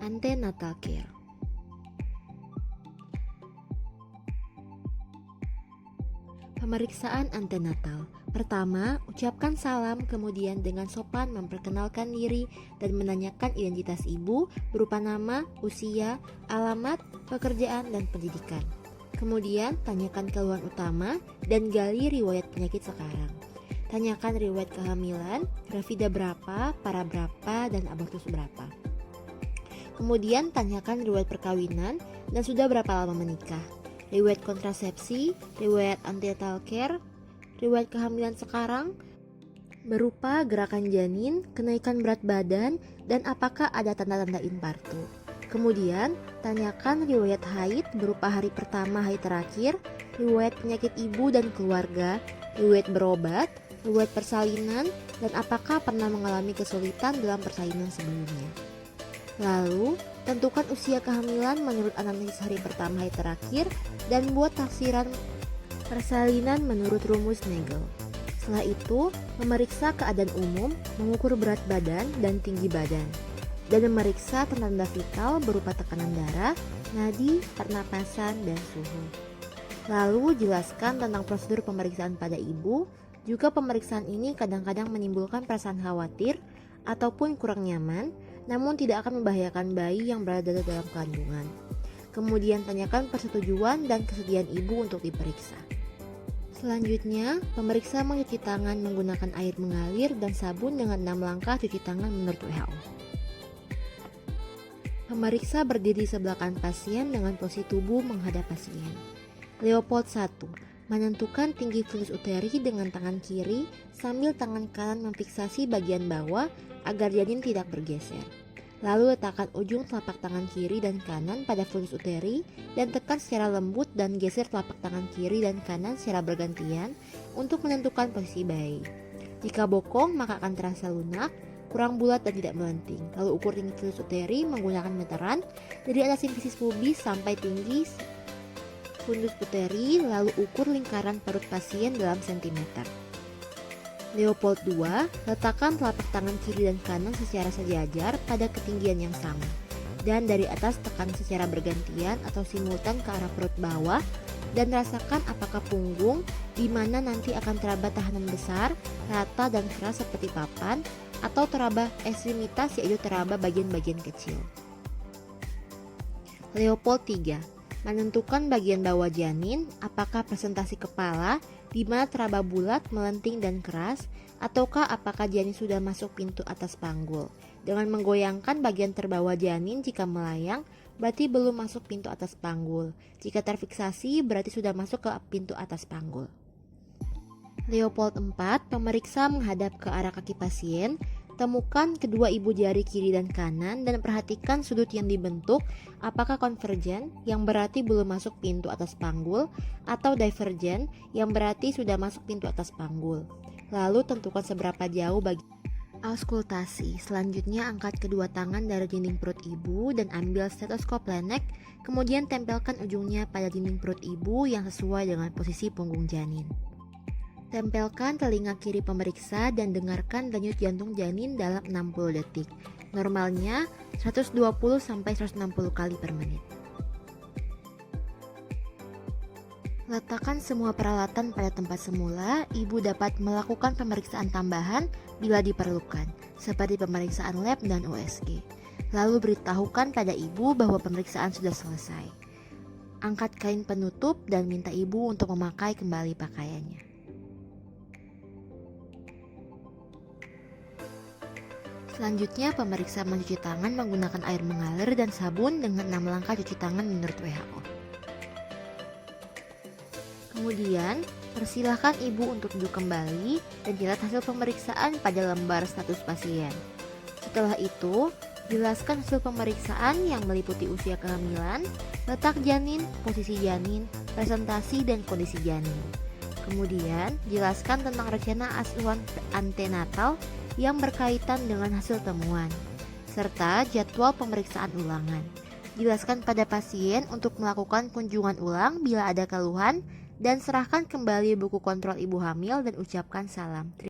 Antenatal care. Pemeriksaan antenatal. Pertama, ucapkan salam, kemudian dengan sopan memperkenalkan diri dan menanyakan identitas ibu berupa nama, usia, alamat, pekerjaan, dan pendidikan. Kemudian, tanyakan keluhan utama dan gali riwayat penyakit sekarang. Tanyakan riwayat kehamilan, gravida berapa, para berapa, dan abortus berapa. Kemudian tanyakan riwayat perkawinan dan sudah berapa lama menikah, riwayat kontrasepsi, riwayat antenatal care, riwayat kehamilan sekarang, berupa gerakan janin, kenaikan berat badan, dan apakah ada tanda-tanda infartu. Kemudian, tanyakan riwayat haid berupa hari pertama, hari terakhir, riwayat penyakit ibu dan keluarga, riwayat berobat, riwayat persalinan, dan apakah pernah mengalami kesulitan dalam persalinan sebelumnya. Lalu, tentukan usia kehamilan menurut anamnesis hari pertama, hari terakhir, dan buat tafsiran persalinan menurut rumus Nagel. Setelah itu, memeriksa keadaan umum, mengukur berat badan dan tinggi badan, dan memeriksa tanda-tanda vital berupa tekanan darah, nadi, pernapasan, dan suhu. Lalu, jelaskan tentang prosedur pemeriksaan pada ibu. Juga pemeriksaan ini kadang-kadang menimbulkan perasaan khawatir ataupun kurang nyaman, namun tidak akan membahayakan bayi yang berada dalam kandungan. Kemudian tanyakan persetujuan dan kesediaan ibu untuk diperiksa. Selanjutnya, pemeriksa mencuci tangan menggunakan air mengalir dan sabun dengan 6 langkah cuci tangan menurut WHO. Pemeriksa berdiri sebelah kanan pasien dengan posisi tubuh menghadap pasien. Leopold 1. Menentukan tinggi fundus uteri dengan tangan kiri sambil tangan kanan memfiksasi bagian bawah agar janin tidak bergeser. Lalu letakkan ujung telapak tangan kiri dan kanan pada fundus uteri dan tekan secara lembut dan geser telapak tangan kiri dan kanan secara bergantian untuk menentukan posisi bayi. Jika bokong maka akan terasa lunak, kurang bulat dan tidak melenting. Lalu ukur tinggi fundus uteri menggunakan meteran dari atas simfisis pubis sampai tinggi fundus uteri, lalu ukur lingkaran perut pasien dalam sentimeter. Leopold 2, letakkan telapak tangan kiri dan kanan secara sejajar pada ketinggian yang sama, dan dari atas tekan secara bergantian atau simultan ke arah perut bawah, dan rasakan apakah punggung, di mana nanti akan teraba tahanan besar, rata dan keras seperti papan, atau teraba ekstremitas yaitu teraba bagian-bagian kecil. Leopold 3, menentukan bagian bawah janin, apakah presentasi kepala, di mana teraba bulat, melenting, dan keras, ataukah apakah janin sudah masuk pintu atas panggul. Dengan menggoyangkan bagian terbawah janin jika melayang, berarti belum masuk pintu atas panggul. Jika terfiksasi, berarti sudah masuk ke pintu atas panggul. Leopold 4, pemeriksa menghadap ke arah kaki pasien. Temukan kedua ibu jari kiri dan kanan dan perhatikan sudut yang dibentuk, apakah konvergen yang berarti belum masuk pintu atas panggul atau divergen yang berarti sudah masuk pintu atas panggul. Lalu tentukan seberapa jauh bagi auskultasi. Selanjutnya angkat kedua tangan dari dinding perut ibu dan ambil stetoskop lenek, kemudian tempelkan ujungnya pada dinding perut ibu yang sesuai dengan posisi punggung janin. Tempelkan telinga kiri pemeriksa dan dengarkan denyut jantung janin dalam 60 detik. Normalnya 120-160 kali per menit. Letakkan semua peralatan pada tempat semula. Ibu dapat melakukan pemeriksaan tambahan bila diperlukan, seperti pemeriksaan lab dan USG. Lalu beritahukan pada ibu bahwa pemeriksaan sudah selesai. Angkat kain penutup dan minta ibu untuk memakai kembali pakaiannya. Selanjutnya, pemeriksa mencuci tangan menggunakan air mengalir dan sabun dengan 6 langkah cuci tangan menurut WHO. Kemudian, persilahkan ibu untuk duduk kembali dan catat hasil pemeriksaan pada lembar status pasien. Setelah itu, jelaskan hasil pemeriksaan yang meliputi usia kehamilan, letak janin, posisi janin, presentasi, dan kondisi janin. Kemudian, jelaskan tentang rencana asuhan antenatal yang berkaitan dengan hasil temuan, serta jadwal pemeriksaan ulangan. Jelaskan pada pasien untuk melakukan kunjungan ulang bila ada keluhan, dan serahkan kembali buku kontrol ibu hamil dan ucapkan salam.